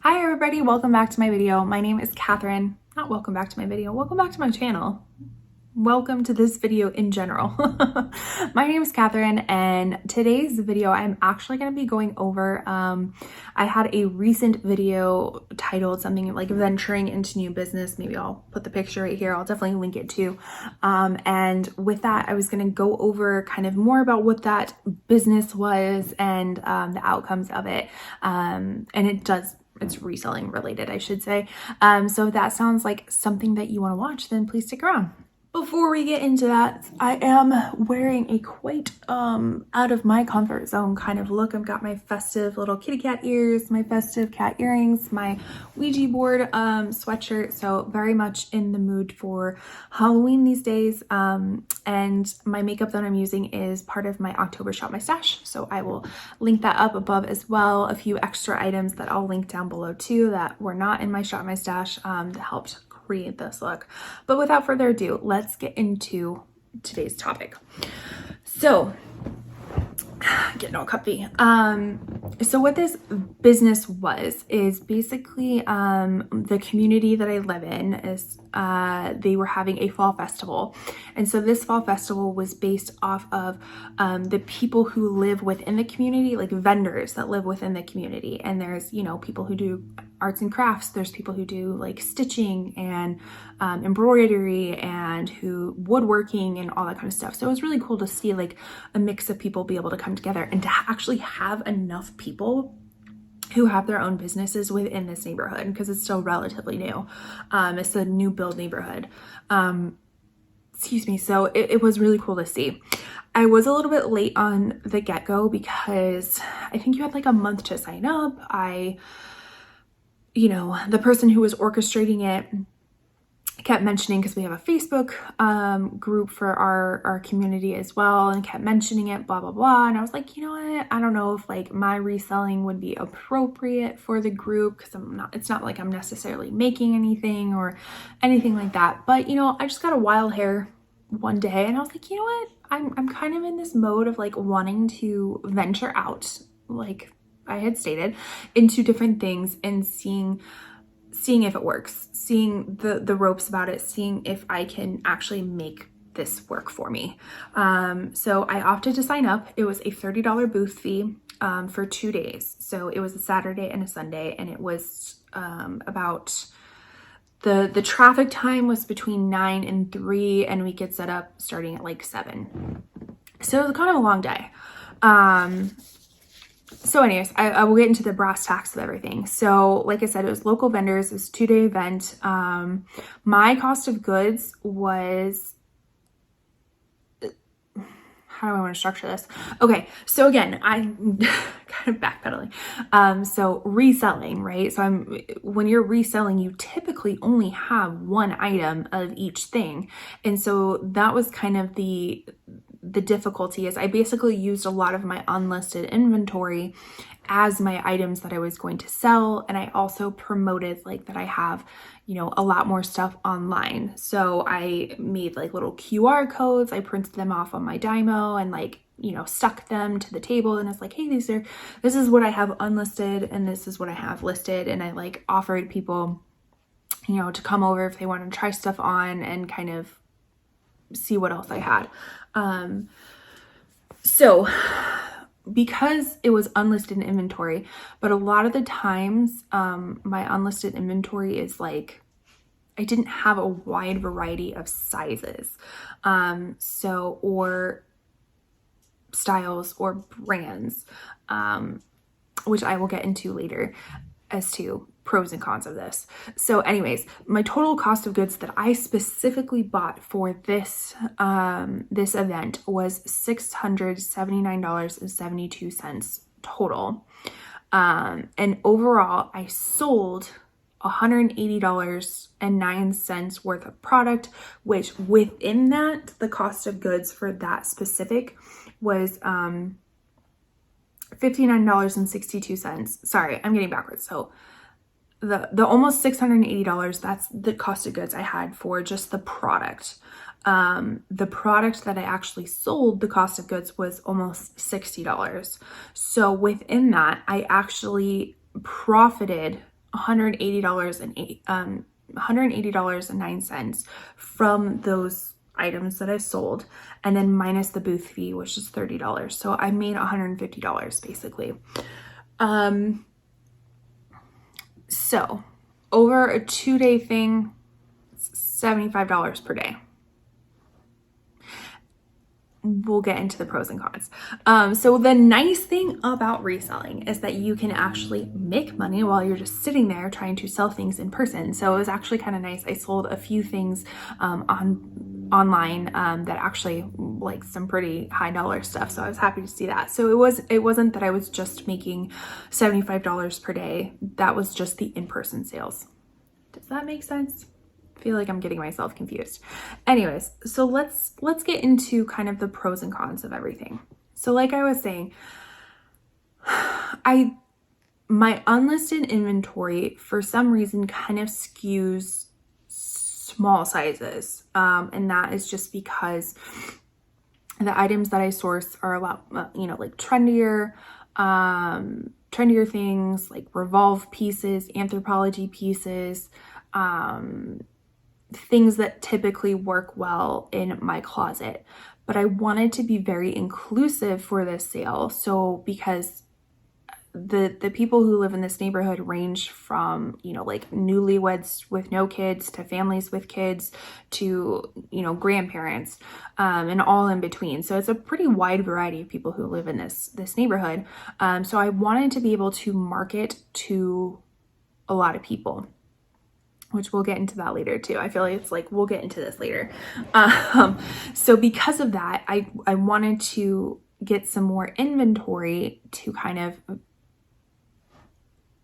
Hi everybody, welcome back to my video. My name is Catherine. Not welcome back to my video, welcome back to my channel. Welcome to this video in general. My name is Catherine and today's video I'm actually going to be going over, I had a recent video titled something like venturing into new business. Maybe I'll put the picture right here. I'll definitely link it too. And with that, I was going to go over kind of more about what that business was and the outcomes of it. And it's reselling related, I should say. So if that sounds like something that you want to watch, then please stick around. Before we get into that, I am wearing a quite out of my comfort zone kind of look. I've got my festive little kitty cat ears, my festive cat earrings, my Ouija board sweatshirt. So very much in the mood for Halloween these days. And my makeup that I'm using is part of my October Shop My Stash. So I will link that up above as well. A few extra items that I'll link down below too that were not in my Shop My Stash that helped create this look. But without further ado, let's get into today's topic. So getting all comfy. So what this business was is basically the community that I live in is they were having a fall festival, and so this fall festival was based off of the people who live within the community, like vendors that live within the community. And there's, you know, people who do arts and crafts, there's people who do like stitching and embroidery and who woodworking and all that kind of stuff. So it was really cool to see like a mix of people be able to come together and to actually have enough people who have their own businesses within this neighborhood, because it's still relatively new. It's a new build neighborhood. Excuse me. So it was really cool to see. I was a little bit late on the get-go because I think you had like a month to sign up. You know, the person who was orchestrating it kept mentioning, because we have a Facebook group for our community as well, and kept mentioning it, blah, blah, blah. And I was like, you know what? I don't know if like my reselling would be appropriate for the group, because it's not like I'm necessarily making anything or anything like that. But, you know, I just got a wild hair one day and I was like, you know what? I'm kind of in this mode of like wanting to venture out, like I had stated, into different things and seeing if it works, seeing the ropes about it, seeing if I can actually make this work for me. So I opted to sign up. It was a $30 booth fee for 2 days. So it was a Saturday and a Sunday, and it was about the traffic time was between 9 and 3, and we could set up starting at like 7. So it was kind of a long day. So anyways, I will get into the brass tacks of everything. So like I said, it was local vendors. It was a 2-day event. My cost of goods was, how do I want to structure this? Okay, so again, I'm kind of backpedaling. So reselling, right? So when you're reselling, you typically only have one item of each thing. And so that was kind of the difficulty, is I basically used a lot of my unlisted inventory as my items that I was going to sell. And I also promoted like that I have, you know, a lot more stuff online. So I made like little QR codes. I printed them off on my Dymo and like, you know, stuck them to the table. And it's like, hey, this is what I have unlisted and this is what I have listed. And I like offered people, you know, to come over if they want to try stuff on and kind of see what else I had. So because it was unlisted inventory, but a lot of the times, my unlisted inventory is like, I didn't have a wide variety of sizes, or styles or brands, which I will get into later as to pros and cons of this. So anyways, my total cost of goods that I specifically bought for this this event was $679.72 total. And overall, I sold $180.09 worth of product, which within that, the cost of goods for that specific was $59.62. Sorry, I'm getting backwards. So the almost $680, that's the cost of goods I had for just the product. The product that I actually sold, the cost of goods was almost $60. So within that, I actually profited $180.09 from those items that I sold, and then minus the booth fee, which is $30. So I made $150 basically. So over a 2-day thing, it's $75 per day. We'll get into the pros and cons. So the nice thing about reselling is that you can actually make money while you're just sitting there trying to sell things in person. So it was actually kind of nice. I sold a few things online that actually like some pretty high dollar stuff. So I was happy to see that. So it wasn't that I was just making $75 per day. That was just the in-person sales. Does that make sense? I feel like I'm getting myself confused. Anyways, so let's get into kind of the pros and cons of everything. So like I was saying, my unlisted inventory for some reason kind of skews small sizes. And that is just because the items that I source are a lot, like trendier things like Revolve pieces, Anthropology pieces, things that typically work well in my closet. But I wanted to be very inclusive for this sale. So because the people who live in this neighborhood range from, like newlyweds with no kids to families with kids to, grandparents, and all in between. So it's a pretty wide variety of people who live in this neighborhood. So I wanted to be able to market to a lot of people, which we'll get into that later too. I feel like it's like, we'll get into this later. So because of that, I wanted to get some more inventory to kind of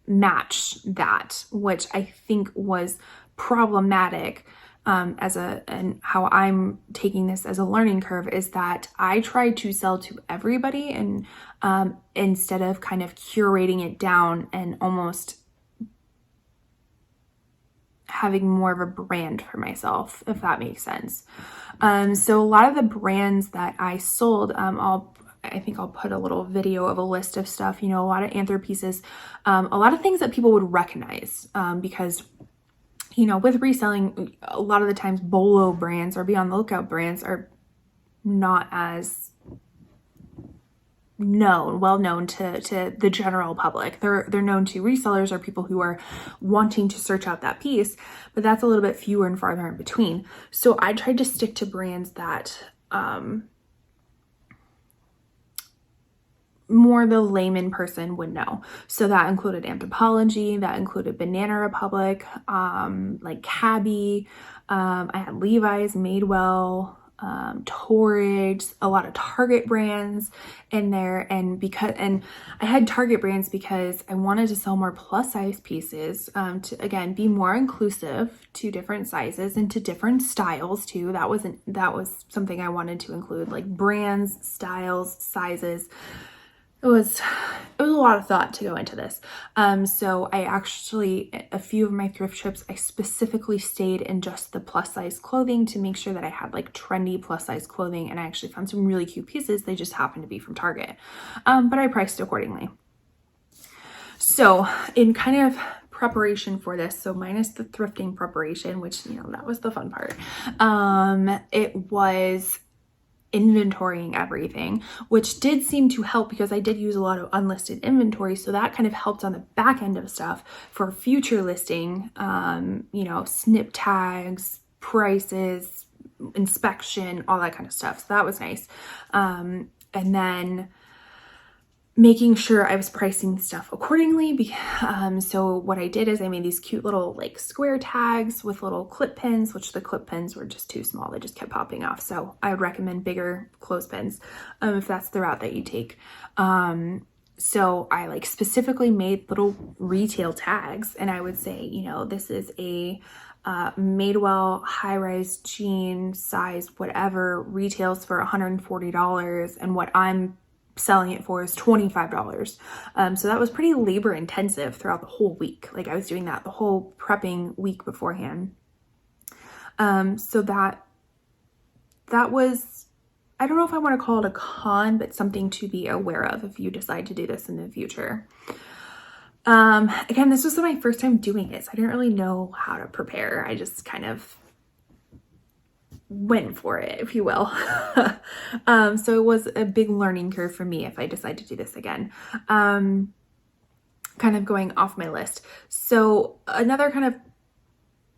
match that, which I think was problematic and how I'm taking this as a learning curve is that I tried to sell to everybody and instead of kind of curating it down and almost having more of a brand for myself, if that makes sense. So a lot of the brands that I sold, I think I'll put a little video of a list of stuff, a lot of Anthro pieces, a lot of things that people would recognize, because, with reselling, a lot of the times Bolo brands or Be on the Lookout brands are not as well known to the general public. They're known to resellers or people who are wanting to search out that piece, but that's a little bit fewer and farther in between. So I tried to stick to brands that, more the layman person would know. So that included Anthropology, that included Banana Republic, like Cabby, I had Levi's, Madewell, Torrid, a lot of Target brands in there. And I had Target brands because I wanted to sell more plus size pieces, to again, be more inclusive to different sizes and to different styles too. That was something I wanted to include, like brands, styles, sizes. It was a lot of thought to go into this. So I actually, a few of my thrift trips, I specifically stayed in just the plus size clothing to make sure that I had like trendy plus size clothing. And I actually found some really cute pieces. They just happened to be from Target. But I priced accordingly. So in kind of preparation for this, so minus the thrifting preparation, which, that was the fun part. It was inventorying everything, which did seem to help because I did use a lot of unlisted inventory. So that kind of helped on the back end of stuff for future listing, snip tags, prices, inspection, all that kind of stuff. So that was nice. And then making sure I was pricing stuff accordingly. So what I did is I made these cute little like square tags with little clip pins, which the clip pins were just too small. They just kept popping off. So I would recommend bigger clothespins if that's the route that you take. So I like specifically made little retail tags and I would say, this is a Madewell high-rise jean size, whatever, retails for $140 and what I'm selling it for is $25. So that was pretty labor intensive throughout the whole week. Like I was doing that the whole prepping week beforehand. So that was, I don't know if I want to call it a con, but something to be aware of if you decide to do this in the future. Again, this was my first time doing it, so I didn't really know how to prepare. I just kind of went for it, if you will. So it was a big learning curve for me if I decide to do this again. Kind of going off my list. So another kind of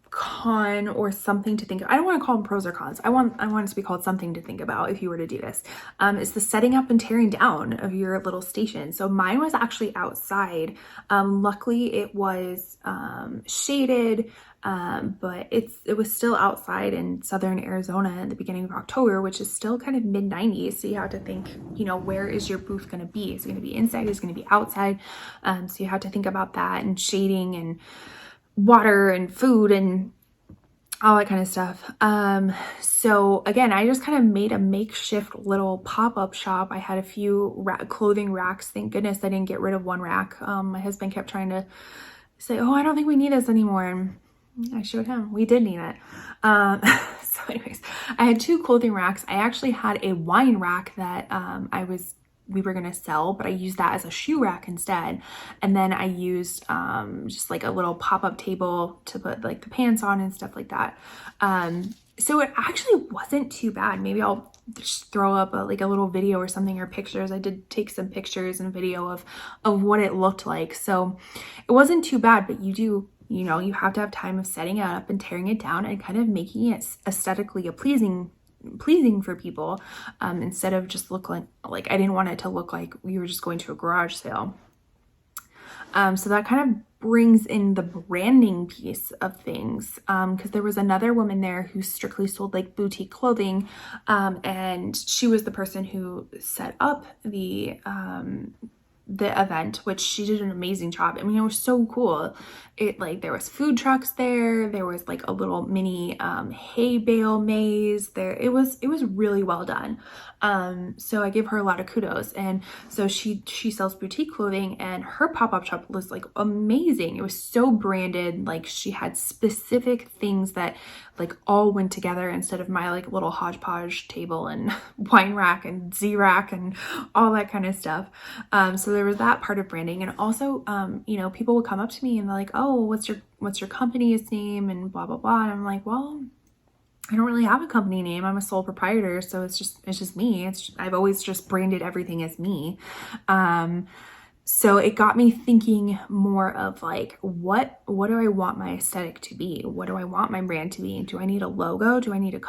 con or something to think of, I don't want to call them pros or cons. I want it to be called something to think about if you were to do this, is the setting up and tearing down of your little station. So mine was actually outside. Luckily it was shaded, but it was still outside in southern Arizona in the beginning of October, which is still kind of mid 90s. So you have to think, you know, where is your booth going to be? Is it going to be inside? Is it going to be outside? So you have to think about that, and shading and water and food and all that kind of stuff. So again, I just kind of made a makeshift little pop-up shop. I had a few clothing racks. Thank goodness I didn't get rid of one rack. My husband kept trying to say, oh, I don't think we need this anymore. And I showed him we did need it. So anyways, I had 2 clothing racks. I actually had a wine rack that we were going to sell, but I used that as a shoe rack instead. And then I used just like a little pop-up table to put like the pants on and stuff like that. So it actually wasn't too bad. Maybe I'll just throw up like a little video or something, or pictures. I did take some pictures and video of what it looked like. So it wasn't too bad, but you have to have time of setting it up and tearing it down and kind of making it aesthetically pleasing for people, instead of just look like I didn't want it to look like we were just going to a garage sale. So that kind of brings in the branding piece of things, because there was another woman there who strictly sold like boutique clothing, and she was the person who set up the event, which she did an amazing job. I mean, it was so cool. There was food trucks there was like a little mini hay bale maze there. It was really well done. So I give her a lot of kudos. And so she sells boutique clothing, and her pop-up shop was like amazing. It was so branded. Like she had specific things that like all went together instead of my like little hodgepodge table and wine rack and Z rack and all that kind of stuff. So there was that part of branding. And also, people would come up to me and they're like, oh, what's your company's name and blah, blah, blah. And I'm like, well, I don't really have a company name. I'm a sole proprietor. So it's just me. I've always just branded everything as me. So it got me thinking more of like, what do I want my aesthetic to be? What do I want my brand to be? Do I need a logo? Do I need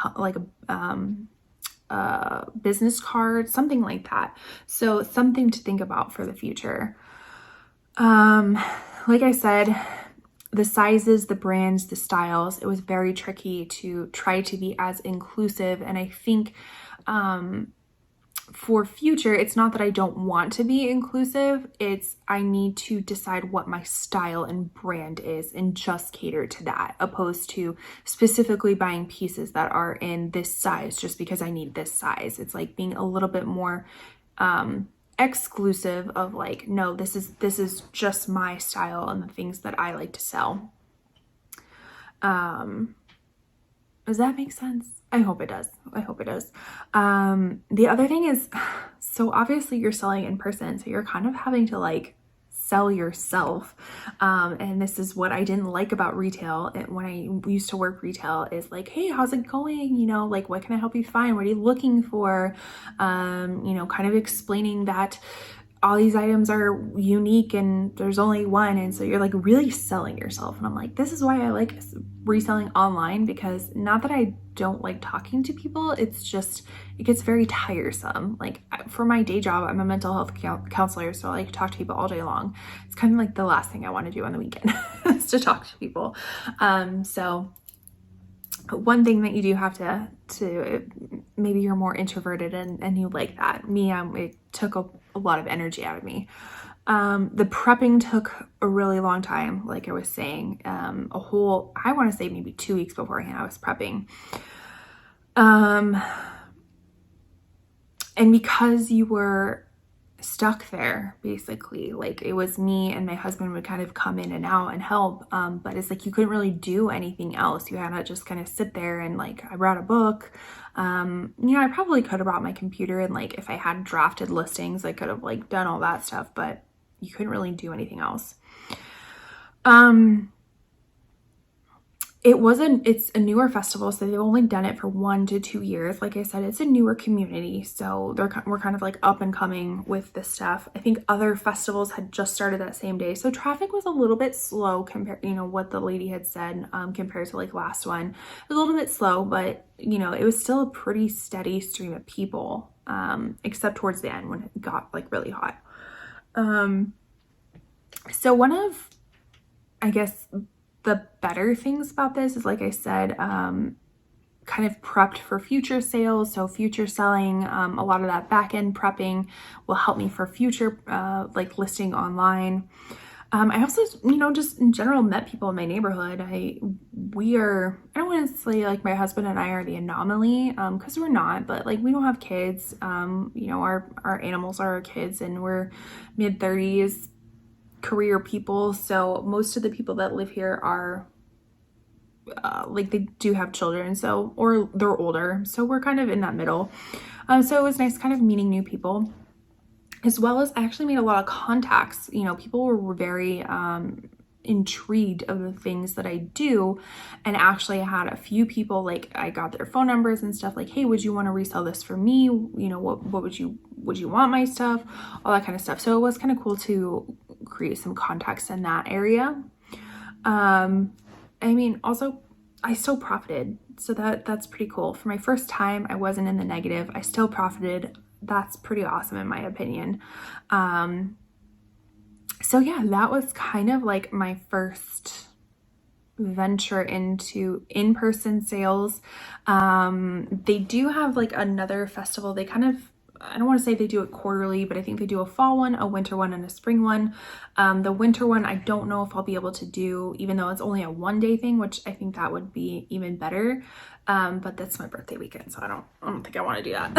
a business card? Something like that. So something to think about for the future. Like I said, the sizes, the brands, the styles, it was very tricky to try to be as inclusive. And I think, for future, it's not that I don't want to be inclusive, it's I need to decide what my style and brand is and just cater to that, opposed to specifically buying pieces that are in this size just because I need this size. It's like being a little bit more exclusive of like, no, this is just my style and the things that I like to sell. Does that make sense? I hope it does. The other thing is, so obviously you're selling in person, so you're kind of having to like sell yourself. And this is what I didn't like about retail. When I used to work retail, is like, hey, how's it going? Like, what can I help you find? What are you looking for? Kind of explaining that all these items are unique and there's only one. And so you're like really selling yourself. And I'm like, this is why I like reselling online, because not that I don't like talking to people, it's just, it gets very tiresome. Like for my day job, I'm a mental health counselor, so I like to talk to people all day long. It's kind of like the last thing I want to do on the weekend is to talk to people. So one thing that you do have to maybe you're more introverted and you like that. Me, it took a lot of energy out of me. The prepping took a really long time. Like I was saying, I want to say maybe 2 weeks beforehand I was prepping. And because you were stuck there, basically, like it was me and my husband would kind of come in and out and help, but it's like you couldn't really do anything else. You had to just kind of sit there, and like I brought a book. I probably could have brought my computer, and like if I had drafted listings I could have like done all that stuff, but you couldn't really do anything else. It's a newer festival, so they've only done it for 1 to 2 years. Like I said, it's a newer community, so we're kind of like up and coming with this stuff. I think other festivals had just started that same day, so traffic was a little bit slow compared, you know, what the lady had said, compared to like last one. It was a little bit slow, but you know, it was still a pretty steady stream of people, except towards the end when it got like really hot. So one of, I guess, the better things about this is, like I said, kind of prepped for future sales. So future selling, a lot of that back end prepping will help me for future like listing online. I also, you know, just in general met people in my neighborhood. I don't want to say like my husband and I are the anomaly, because we're not, but like we don't have kids. You know, our animals are our kids, and we're mid-30s career people. So most of the people that live here are like they do have children, so, or they're older, so we're kind of in that middle. So it was nice kind of meeting new people, as well as I actually made a lot of contacts. You know, people were very intrigued of the things that I do, and actually I had a few people, like I got their phone numbers and stuff, like, hey, would you want to resell this for me? You know, what would you want my stuff, all that kind of stuff. So it was kind of cool to create some contacts in that area. I mean, also I still profited, so that's pretty cool. For my first time, I wasn't in the negative. I still profited. That's pretty awesome in my opinion. So yeah, that was kind of like my first venture into in-person sales. They do have like another festival. They kind of, I don't want to say they do it quarterly, but I think they do a fall one, a winter one, and a spring one. The winter one, I don't know if I'll be able to do, even though it's only a 1-day thing, which I think that would be even better. But that's my birthday weekend, so I don't think I want to do that.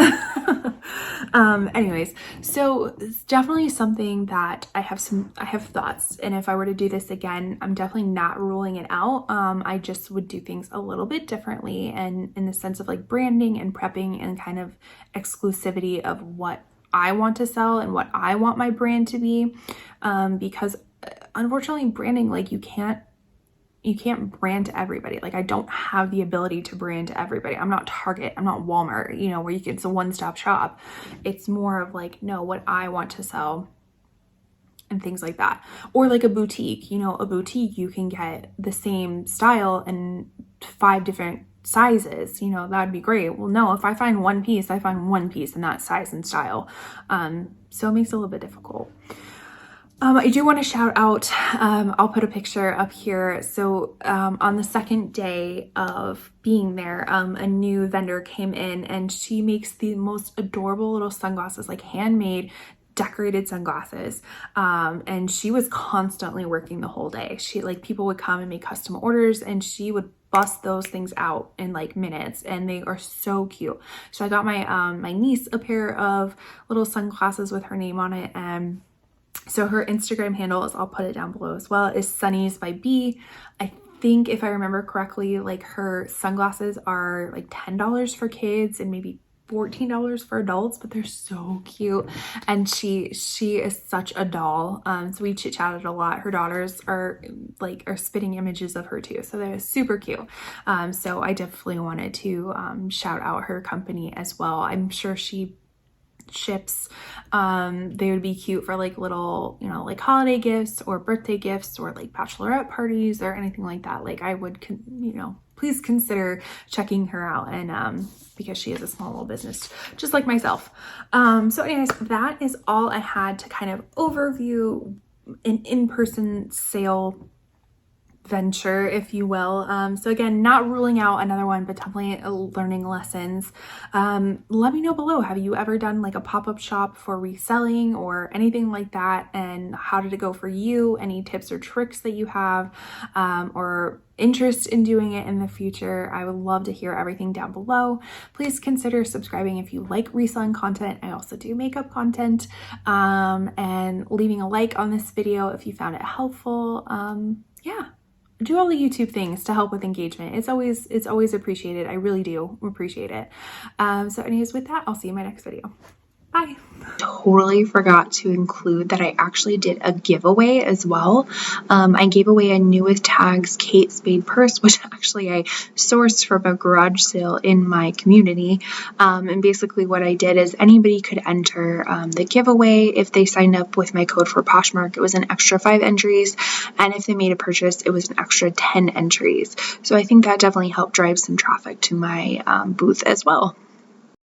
Anyways, so it's definitely something that I have thoughts, and if I were to do this again, I'm definitely not ruling it out. I just would do things a little bit differently, and in the sense of like branding and prepping and kind of exclusivity of what I want to sell and what I want my brand to be. Because unfortunately branding, like you can't brand to everybody. Like I don't have the ability to brand to everybody. I'm not Target, I'm not Walmart, you know, where it's a one-stop shop. It's more of like, no, what I want to sell and things like that. Or like a boutique, you know, a boutique, you can get the same style in 5 different sizes, you know, that'd be great. Well, no, if I find one piece, I find one piece in that size and style. So it makes it a little bit difficult. I do want to shout out, I'll put a picture up here. So on the second day of being there, a new vendor came in, and she makes the most adorable little sunglasses, like handmade decorated sunglasses. And she was constantly working the whole day. She, like, people would come and make custom orders, and she would bust those things out in like minutes, and they are so cute. So I got my my niece a pair of little sunglasses with her name on it, and so her Instagram handle is, I'll put it down below as well, is Sunnies by B. I think if I remember correctly, like her sunglasses are like $10 for kids and maybe $14 for adults, but they're so cute. And she is such a doll. So we chit chatted a lot. Her daughters are spitting images of her too, so they're super cute. So I definitely wanted to shout out her company as well. I'm sure she ships. They would be cute for like little, you know, like holiday gifts or birthday gifts or like bachelorette parties or anything like that. Like I would, you know, please consider checking her out, and because she is a small little business just like myself. So anyways, that is all I had to kind of overview an in-person sale venture, if you will. So again, not ruling out another one, but definitely learning lessons. Let me know below, have you ever done like a pop-up shop for reselling or anything like that, and how did it go for you? Any tips or tricks that you have, or interest in doing it in the future? I would love to hear everything down below. Please consider subscribing if you like reselling content. I also do makeup content, and leaving a like on this video if you found it helpful. Yeah, do all the YouTube things to help with engagement. It's always appreciated. I really do appreciate it. So anyways, with that, I'll see you in my next video. Bye. Totally forgot to include that I actually did a giveaway as well. I gave away a New With Tags Kate Spade purse, which actually I sourced from a garage sale in my community. And basically what I did is anybody could enter the giveaway. If they signed up with my code for Poshmark, it was an extra 5 entries. And if they made a purchase, it was an extra 10 entries. So I think that definitely helped drive some traffic to my booth as well.